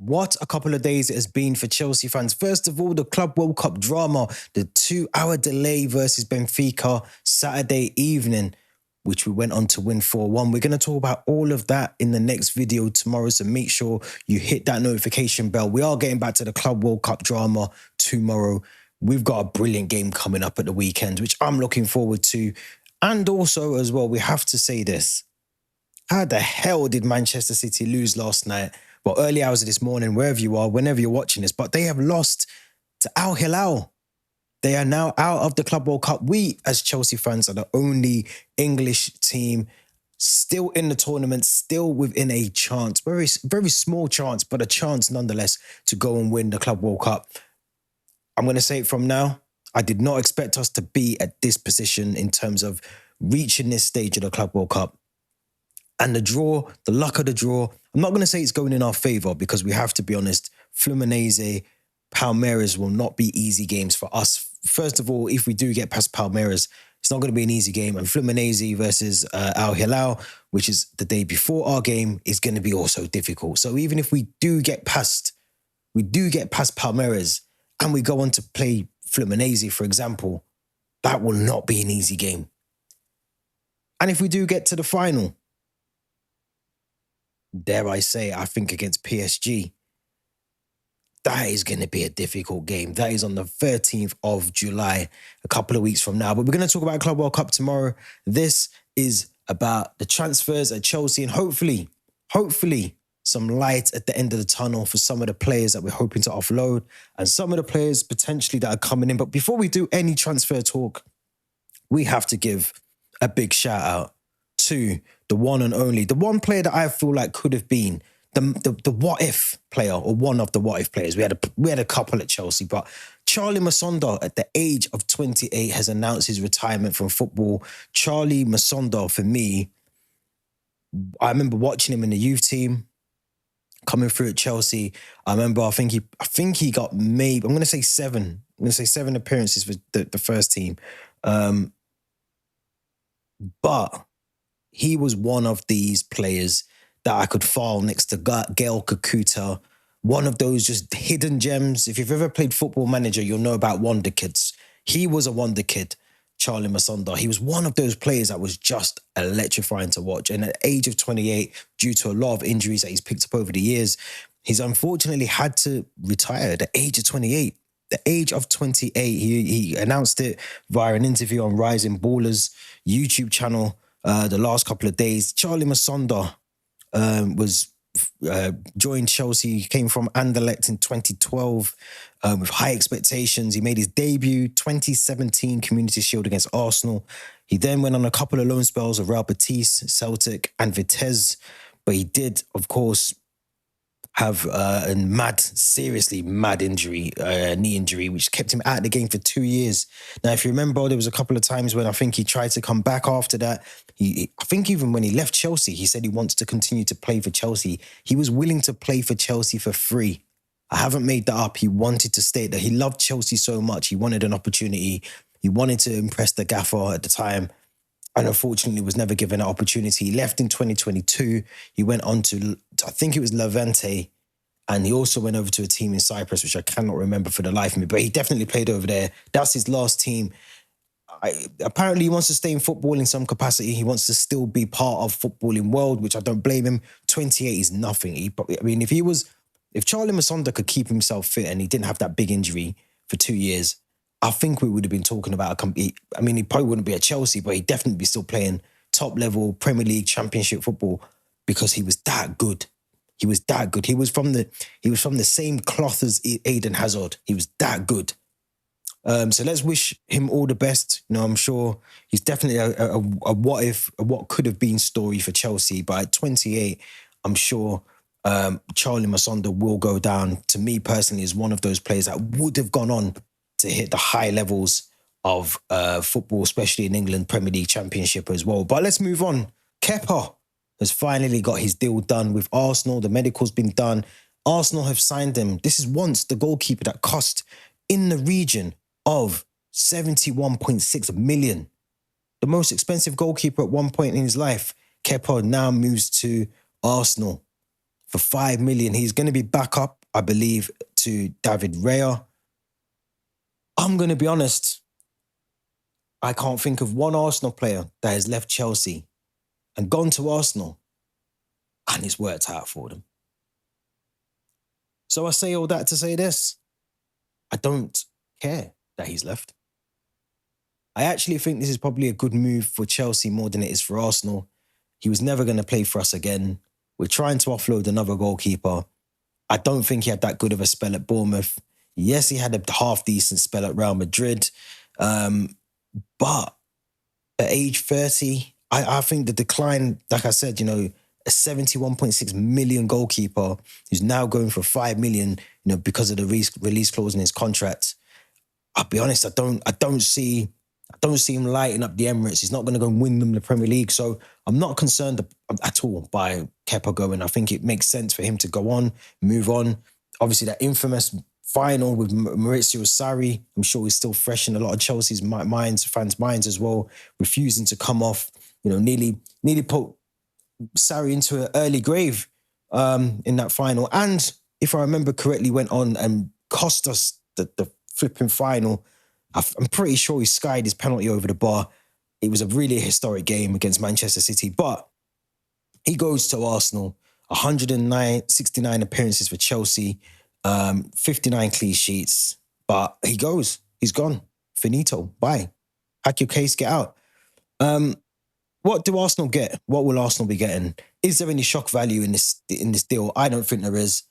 What a couple of days it has been for Chelsea fans. First of all, the Club World Cup drama, the 2-hour delay versus Benfica Saturday evening, which we went on to win 4-1. We're going to talk about all of that in the next video tomorrow, so make sure you hit that notification bell. We are getting back to the Club World Cup drama tomorrow. We've got a brilliant game coming up at the weekend, which I'm looking forward to. And also, as well, we have to say this. How the hell did Manchester City lose last night? Well, early hours of this morning, wherever you are, whenever you're watching this, but they have lost to Al Hilal. They are now out of the Club World Cup. We, as Chelsea fans, are the only English team still in the tournament, still within a chance, very, very small chance, but a chance nonetheless to go and win the Club World Cup. I'm going to say it from now. I did not expect us to be at this position in terms of reaching this stage of the Club World Cup. And the draw, the luck of the draw, I'm not going to say it's going in our favour because we have to be honest, Fluminense, Palmeiras will not be easy games for us. First of all, if we do get past Palmeiras, it's not going to be an easy game. And Fluminense versus Al Hilal, which is the day before our game, is going to be also difficult. So even if we do get past Palmeiras and we go on to play Fluminense, for example, that will not be an easy game. And if we do get to the final, dare I say, I think against PSG, that is going to be a difficult game. That is on the 13th of July, a couple of weeks from now. But we're going to talk about Club World Cup tomorrow. This is about the transfers at Chelsea and hopefully, some light at the end of the tunnel for some of the players that we're hoping to offload and some of the players potentially that are coming in. But before we do any transfer talk, we have to give a big shout out to the one and only, the one player that I feel like could have been the what-if player or one of the what-if players. We had a couple at Chelsea, but Charlie Masonda at the age of 28 has announced his retirement from football. Charlie Masonda, for me, I remember watching him in the youth team, coming through at Chelsea. I think he got maybe, I'm going to say 7 appearances for the first team. But he was one of these players that I could file next to Gael Kakuta, one of those just hidden gems. If you've ever played Football Manager, you'll know about wonder kids. He was a wonder kid, Charlie Masonda. He was one of those players that was just electrifying to watch. And at the age of 28, due to a lot of injuries that he's picked up over the years, he's unfortunately had to retire at the age of 28. The age of 28, he announced it via an interview on Rising Ballers YouTube channel the last couple of days. Charlie Masonda joined Chelsea. He came from Anderlecht in 2012 with high expectations. He made his debut 2017 Community Shield against Arsenal. He then went on a couple of loan spells of Real Betis, Celtic and Vitesse. But he did, of course, have a seriously mad injury, knee injury, which kept him out of the game for 2 years. Now, if you remember, there was a couple of times when I think he tried to come back after that. I think even when he left Chelsea, he said he wants to continue to play for Chelsea. He was willing to play for Chelsea for free. I haven't made that up. He wanted to stay there. He loved Chelsea so much. He wanted an opportunity. He wanted to impress the gaffer at the time. And unfortunately was never given an opportunity. He left in 2022. He went on to, I think it was Levante, and he also went over to a team in Cyprus, which I cannot remember for the life of me, but he definitely played over there. That's his last team. Apparently he wants to stay in football in some capacity. He wants to still be part of footballing world, which I don't blame him. 28 is nothing. If Charlie Masonda could keep himself fit and he didn't have that big injury for 2 years, I think we would have been talking about he probably wouldn't be at Chelsea, but he'd definitely be still playing top level Premier League Championship football because he was that good. He was that good. He was from the same cloth as Eden Hazard. He was that good. So let's wish him all the best. You know, I'm sure he's definitely a what could have been story for Chelsea. But at 28, I'm sure Charlie Masonda will go down, to me personally, as one of those players that would have gone on to hit the high levels of football, especially in England Premier League Championship as well. But let's move on. Kepa has finally got his deal done with Arsenal. The medical's been done. Arsenal have signed him. This is once the goalkeeper that cost in the region of 71.6 million. The most expensive goalkeeper at one point in his life. Kepa now moves to Arsenal for 5 million. He's going to be back up, I believe, to David Raya. I'm going to be honest. I can't think of one Arsenal player that has left Chelsea and gone to Arsenal and it's worked out for them. So I say all that to say this. I don't care that he's left. I actually think this is probably a good move for Chelsea more than it is for Arsenal. He was never going to play for us again. We're trying to offload another goalkeeper. I don't think he had that good of a spell at Bournemouth. Yes, he had a half-decent spell at Real Madrid. But at age 30, I think the decline, like I said, you know, a 71.6 million goalkeeper who's now going for 5 million, you know, because of the release clause in his contract. I'll be honest, I don't see him lighting up the Emirates. He's not going to go and win them the Premier League. So I'm not concerned at all by Kepa going. I think it makes sense for him to go on, move on. Obviously, that infamous final with Maurizio Sarri, I'm sure he's still fresh in a lot of Chelsea's fans' minds as well, refusing to come off, you know, nearly put Sarri into an early grave in that final. And if I remember correctly, went on and cost us the flipping final. I'm pretty sure he skied his penalty over the bar. It was a really historic game against Manchester City, but he goes to Arsenal, 69 appearances for Chelsea, 59 clean sheets, but he goes. He's gone. Finito. Bye. Pack your case, get out. What do Arsenal get? What will Arsenal be getting? Is there any shock value in this deal? I don't think there is.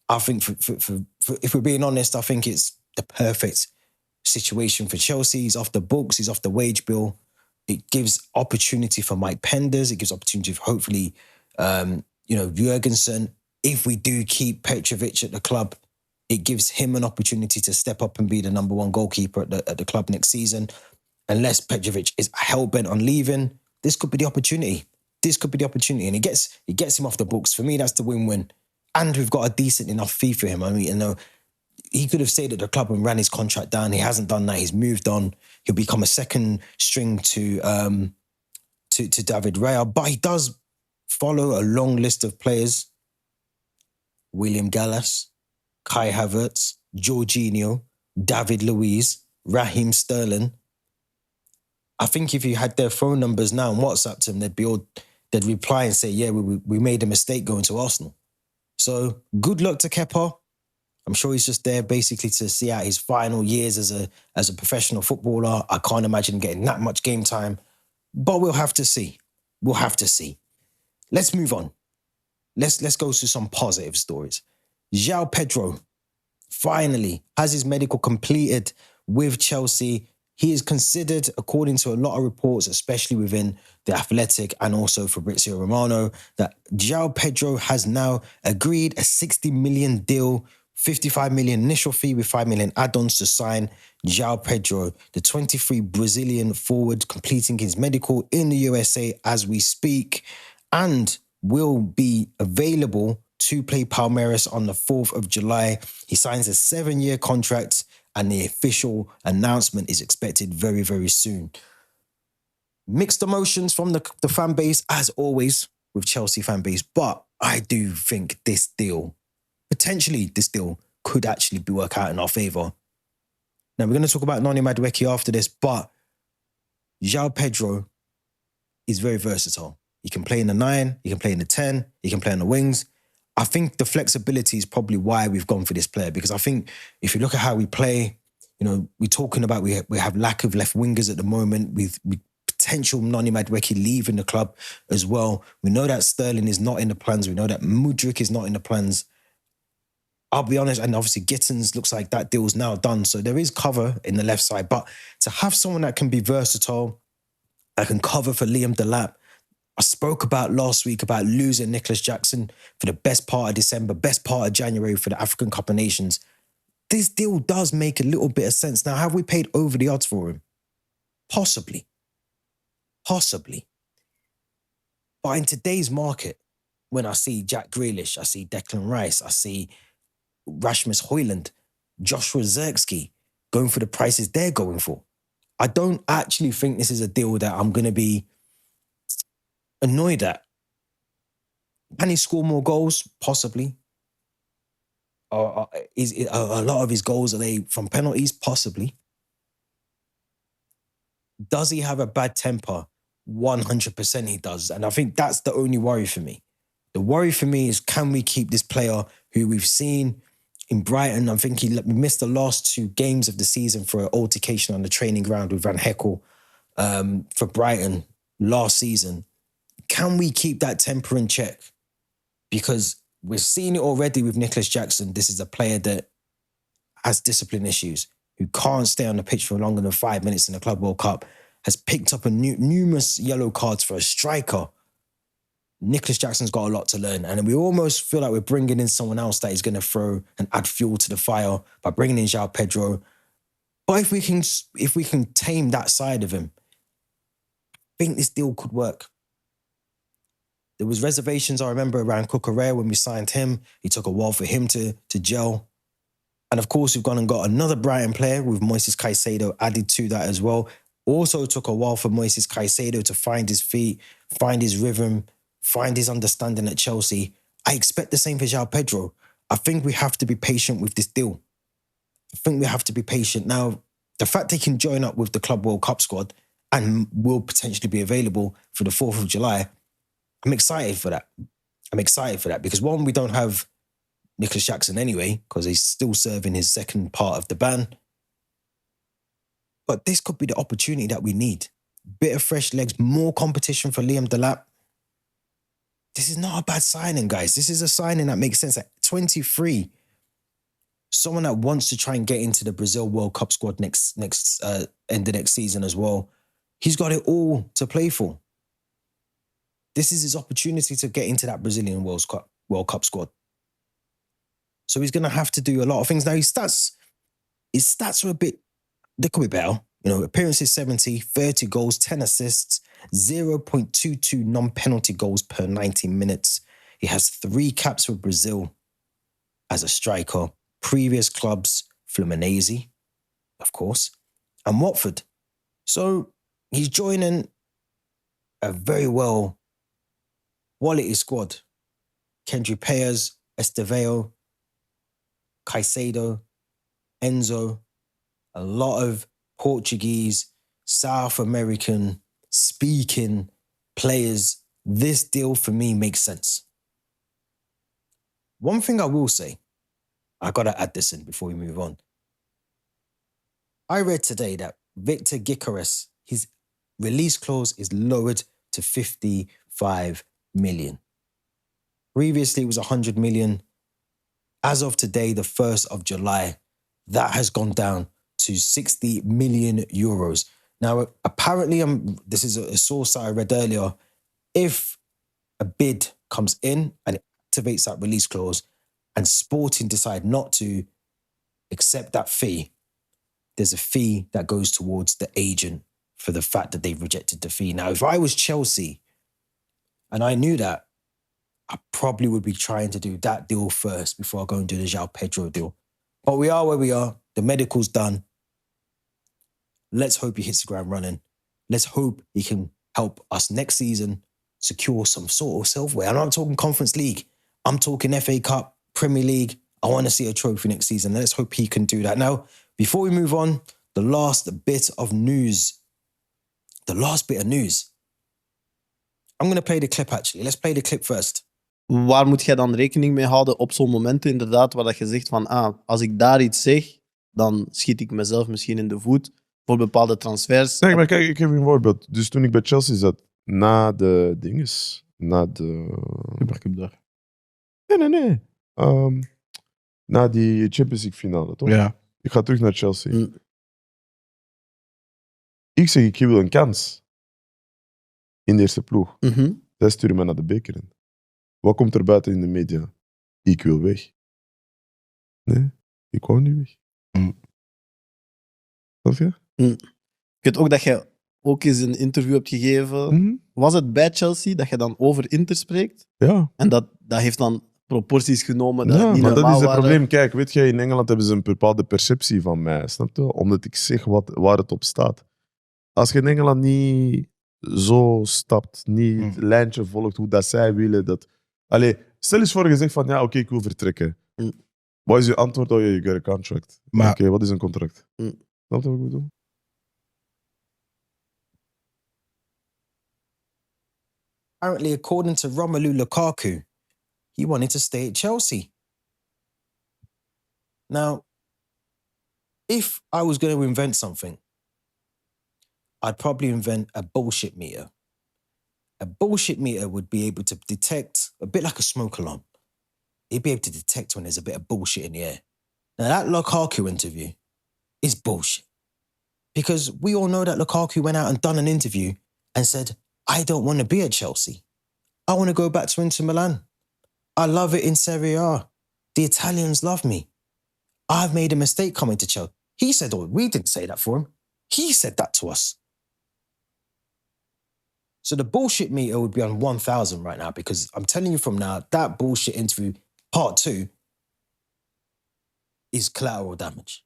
I think, for if we're being honest, I think it's the perfect situation for Chelsea. He's off the books. He's off the wage bill. It gives opportunity for Mike Penders. It gives opportunity for hopefully, Jurgensen. If we do keep Petrovic at the club, it gives him an opportunity to step up and be the number one goalkeeper at the club next season. Unless Petrovic is hell-bent on leaving, this could be the opportunity. And it gets him off the books. For me, that's the win-win. And we've got a decent enough fee for him. I mean, you know, he could have stayed at the club and ran his contract down. He hasn't done that. He's moved on. He'll become a second string to David Raya. But he does follow a long list of players. William Gallas, Kai Havertz, Jorginho, David Luiz, Raheem Sterling. I think if you had their phone numbers now and WhatsApp to them, they'd reply and say, yeah, we made a mistake going to Arsenal. So good luck to Kepa. I'm sure he's just there basically to see out his final years as a professional footballer. I can't imagine him getting that much game time, but we'll have to see. Let's move on. Let's go to some positive stories. JOão Pedro finally has his medical completed with Chelsea. He is considered, according to a lot of reports, especially within The Athletic and also Fabrizio Romano, that JOão Pedro has now agreed a 60 million deal, 55 million initial fee with 5 million add-ons to sign JOão Pedro, the 23 Brazilian forward, completing his medical in the USA as we speak, and will be available to play Palmeiras on the 4th of July. He signs a 7-year contract, and the official announcement is expected very, very soon. Mixed emotions from the fan base, as always, with Chelsea fan base. But I do think this deal could actually work out in our favour. Now, we're going to talk about Noni Madueke after this, but JOão Pedro is very versatile. He can play in the 9, he can play in the 10, he can play on the wings. I think the flexibility is probably why we've gone for this player, because I think if you look at how we play, you know, we're talking about we have lack of left wingers at the moment with potential Noni Madueke leaving the club as well. We know that Sterling is not in the plans. We know that Mudryk is not in the plans. I'll be honest, and obviously Gittins looks like that deal's now done. So there is cover in the left side. But to have someone that can be versatile, that can cover for Liam Delap, I spoke about last week about losing Nicholas Jackson for the best part of December, best part of January for the African Cup of Nations. This deal does make a little bit of sense. Now, have we paid over the odds for him? Possibly. But in today's market, when I see Jack Grealish, I see Declan Rice, I see Rasmus Højlund, Joshua Zirkzee going for the prices they're going for, I don't actually think this is a deal that I'm going to be annoyed at. Can he score more goals? Possibly. Is a lot of his goals, are they from penalties? Possibly. Does he have a bad temper? 100% he does. And I think that's the only worry for me. The worry for me is, can we keep this player who we've seen in Brighton? I think he missed the last 2 games of the season for an altercation on the training ground with Van Heckel for Brighton last season. Can we keep that temper in check? Because we're seeing it already with Nicholas Jackson. This is a player that has discipline issues, who can't stay on the pitch for longer than 5 minutes in the Club World Cup, has picked up numerous yellow cards for a striker. Nicholas Jackson's got a lot to learn. And we almost feel like we're bringing in someone else that is going to throw and add fuel to the fire by bringing in JOão Pedro. But if we can tame that side of him, I think this deal could work. There was reservations, I remember, around Cucurella when we signed him. It took a while for him to gel. And of course, we've gone and got another Brighton player with Moises Caicedo added to that as well. Also took a while for Moises Caicedo to find his feet, find his rhythm, find his understanding at Chelsea. I expect the same for JOão Pedro. I think we have to be patient with this deal. I think we have to be patient. Now, the fact he can join up with the Club World Cup squad and will potentially be available for the 4th of July, I'm excited for that. I'm excited for that because, one, we don't have Nicholas Jackson anyway because he's still serving his second part of the ban. But this could be the opportunity that we need. Bit of fresh legs, more competition for Liam Delap. This is not a bad signing, guys. This is a signing that makes sense. At 23, someone that wants to try and get into the Brazil World Cup squad next end of next season as well. He's got it all to play for. This is his opportunity to get into that Brazilian World Cup squad. So he's going to have to do a lot of things. Now, his stats are they could be better. You know, appearances 70, 30 goals, 10 assists, 0.22 non-penalty goals per 90 minutes. He has 3 caps for Brazil as a striker. Previous clubs, Fluminense, of course, and Watford. So he's joining a very well quality squad. Kendry Payers, Estevao, Caicedo, Enzo, a lot of Portuguese, South American speaking players. This deal for me makes sense. One thing I will say, I got to add this in before we move on. I read today that Victor Gyökeres, his release clause is lowered to 55 million. Previously, it was 100 million. As of today, the 1st of July, that has gone down to 60 million euros. Now, apparently, this is a source that I read earlier. If a bid comes in and it activates that release clause and Sporting decide not to accept that fee, there's a fee that goes towards the agent for the fact that they've rejected the fee. Now, if I was Chelsea and I knew that, I probably would be trying to do that deal first before I go and do the JOão Pedro deal. But we are where we are. The medical's done. Let's hope he hits the ground running. Let's hope he can help us next season secure some sort of silverware. I'm not talking Conference League. I'm talking FA Cup, Premier League. I want to see a trophy next season. Let's hope he can do that. Now, before we move on, the last bit of news. I'm going to play the clip actually. Let's play the clip first. Waar moet jij dan rekening mee houden op zo'n momenten inderdaad waar dat je zegt van als ik daar iets zeg, dan schiet ik mezelf misschien in de voet voor bepaalde transfers. Nee, maar kijk, ik heb een voorbeeld. Dus toen ik bij Chelsea zat, na de dinges, na die Champions League finale, toch? Ja. Ik ga terug naar Chelsea. Ik zeg, ik wil een kans in de eerste ploeg. Zij sturen mij naar de beker in. Wat komt er buiten in de media? Ik wil weg. Nee, ik wou niet weg. Snap je? Ik weet ook dat je ook eens een interview hebt gegeven. Was het bij Chelsea dat je dan over Inter spreekt? Ja. En dat heeft dan proporties genomen dat Ja, het niet maar dat normaal is het waren. probleem. Kijk, weet je, in Engeland hebben ze een bepaalde perceptie van mij. Snap je? Omdat ik zeg waar het op staat. Als je in Engeland niet zo stapt, niet het lijntje volgt hoe dat zij willen, dat Allee, stel eens voor je zegt van ja, oké, ik wil vertrekken. Wat is je antwoord? Oh, you got a contract. Maar- Oké, wat is een contract? Mm. Snap je wat ik bedoel? Apparently, according to Romelu Lukaku, he wanted to stay at Chelsea. Now, if I was going to invent something, I'd probably invent a bullshit meter. A bullshit meter would be able to detect, a bit like a smoke alarm. It'd be able to detect when there's a bit of bullshit in the air. Now, that Lukaku interview is bullshit. Because we all know that Lukaku went out and done an interview and said, I don't want to be at Chelsea. I want to go back to Inter Milan. I love it in Serie A. The Italians love me. I've made a mistake coming to Chelsea. He said, oh, we didn't say that for him. He said that to us. So the bullshit meter would be on 1,000 right now because I'm telling you from now, that bullshit interview, part 2, is collateral damage.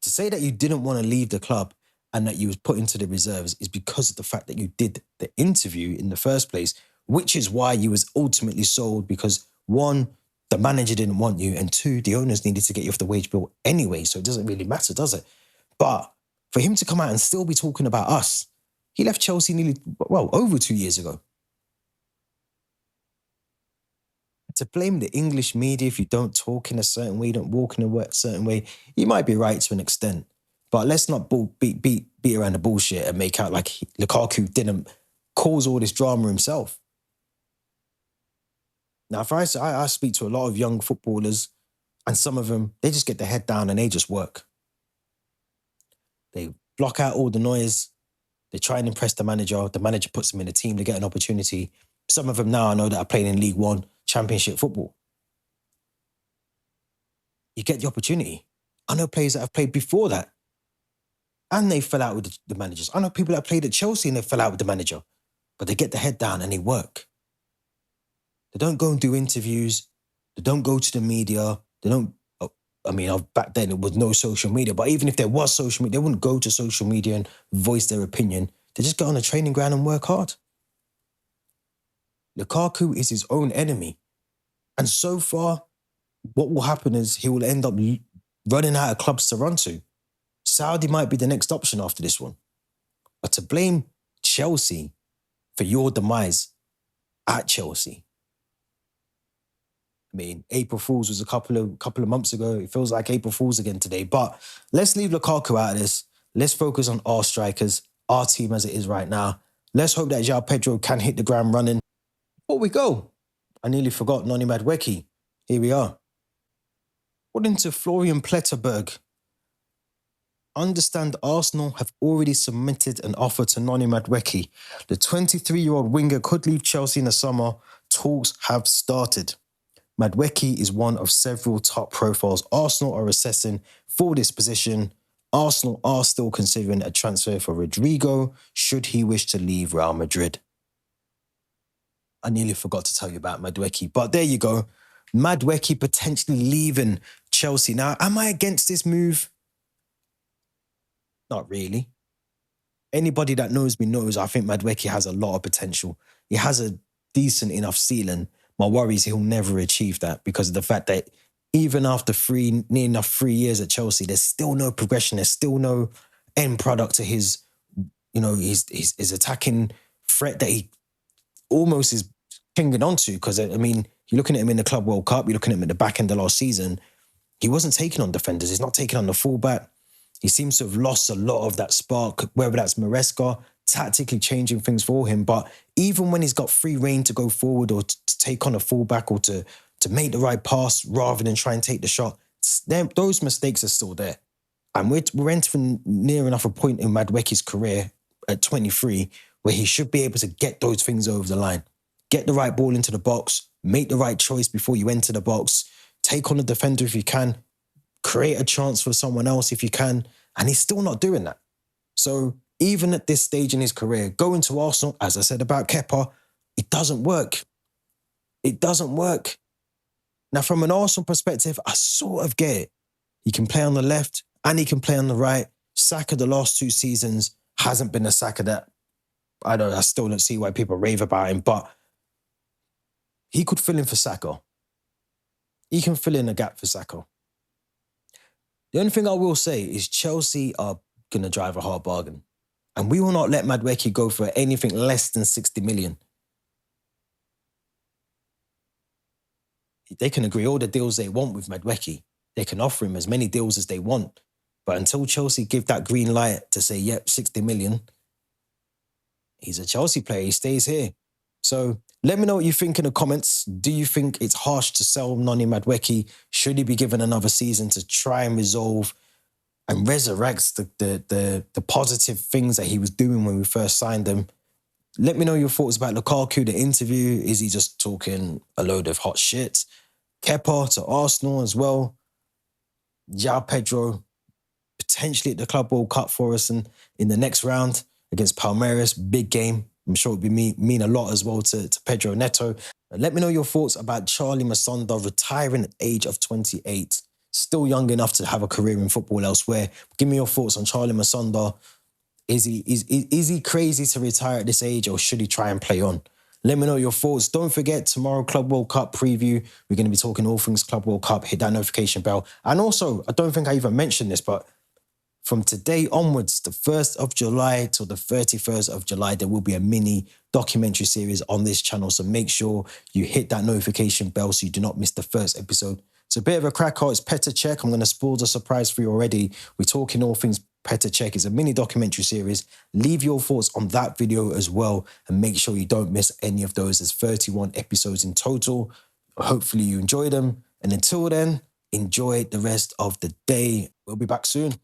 To say that you didn't want to leave the club and that you was put into the reserves is because of the fact that you did the interview in the first place, which is why you was ultimately sold because 1, the manager didn't want you, and 2, the owners needed to get you off the wage bill anyway, so it doesn't really matter, does it? But for him to come out and still be talking about us, he left Chelsea over 2 years ago. To blame the English media if you don't talk in a certain way, you don't walk in a certain way, you might be right to an extent. But let's not beat around the bullshit and make out like Lukaku didn't cause all this drama himself. Now, if I speak to a lot of young footballers, and some of them, they just get their head down and they just work. They block out all the noise. They try and impress the manager. The manager puts them in a team to get an opportunity. Some of them now I know that are playing in League One, Championship football. You get the opportunity. I know players that have played before that and they fell out with the managers. I know people that played at Chelsea and they fell out with the manager, but they get their head down and they work. They don't go and do interviews. They don't go to the media. They don't, back then it was no social media, but even if there was social media, they wouldn't go to social media and voice their opinion. They just get on the training ground and work hard. Lukaku is his own enemy. And so far, what will happen is he will end up running out of clubs to run to. Saudi might be the next option after this one. But to blame Chelsea for your demise at Chelsea, I mean, April Fool's was a couple of months ago. It feels like April Fool's again today. But let's leave Lukaku out of this. Let's focus on our strikers, our team as it is right now. Let's hope that JOão Pedro can hit the ground running. Before we go, I nearly forgot Noni Madueke. Here we are. According to Florian Pletterberg, understand Arsenal have already submitted an offer to Noni Madueke. The 23-year-old winger could leave Chelsea in the summer. Talks have started. Madueke is one of several top profiles Arsenal are assessing for this position. Arsenal are still considering a transfer for Rodrigo should he wish to leave Real Madrid. I nearly forgot to tell you about Madueke, but there you go. Madueke potentially leaving Chelsea. Now, am I against this move? Not really. Anybody that knows me knows I think Madueke has a lot of potential. He has a decent enough ceiling. My worry is he'll never achieve that because of the fact that even after near enough 3 years at Chelsea, there's still no progression. There's still no end product to his attacking threat that he almost is clinging onto. Because, I mean, you're looking at him in the Club World Cup, you're looking at him at the back end of last season, he wasn't taking on defenders. He's not taking on the fullback. He seems to have lost a lot of that spark, whether that's Maresca, tactically changing things for him. But even when he's got free reign to go forward or to take on a fullback or to make the right pass rather than try and take the shot, those mistakes are still there. And we're entering near enough a point in Madueke's career at 23 where he should be able to get those things over the line. Get the right ball into the box, make the right choice before you enter the box, take on the defender if you can, create a chance for someone else if you can, and he's still not doing that. So even at this stage in his career, going to Arsenal, as I said about Kepa, it doesn't work. It doesn't work. Now, from an Arsenal perspective, I sort of get it. He can play on the left and he can play on the right. Saka the last 2 seasons hasn't been a Saka that, I still don't see why people rave about him, but he could fill in for Saka. He can fill in a gap for Saka. The only thing I will say is Chelsea are going to drive a hard bargain. And we will not let Madueke go for anything less than 60 million. They can agree all the deals they want with Madueke. They can offer him as many deals as they want. But until Chelsea give that green light to say, yep, 60 million, he's a Chelsea player. He stays here. So let me know what you think in the comments. Do you think it's harsh to sell Noni Madueke? Should he be given another season to try and resolve and resurrect the positive things that he was doing when we first signed him? Let me know your thoughts about Lukaku, the interview. Is he just talking a load of hot shit? Kepa to Arsenal as well. JOão Pedro potentially at the Club World Cup for us in the next round against Palmeiras. Big game. I'm sure it would mean a lot as well to Pedro Neto. And let me know your thoughts about Charlie Masonda retiring at the age of 28. Still young enough to have a career in football elsewhere. Give me your thoughts on Charlie Masonda. Is he crazy to retire at this age, or should he try and play on? Let me know your thoughts. Don't forget, tomorrow, Club World Cup preview. We're going to be talking all things Club World Cup. Hit that notification bell. And also, I don't think I even mentioned this, but from today onwards, the 1st of July till the 31st of July, there will be a mini documentary series on this channel. So make sure you hit that notification bell so you do not miss the first episode. It's a bit of a cracker. It's Petr Cech. I'm going to spoil the surprise for you already. We're talking all things Petr Cech. It's a mini documentary series. Leave your thoughts on that video as well, and make sure you don't miss any of those. There's 31 episodes in total. Hopefully you enjoy them. And until then, enjoy the rest of the day. We'll be back soon.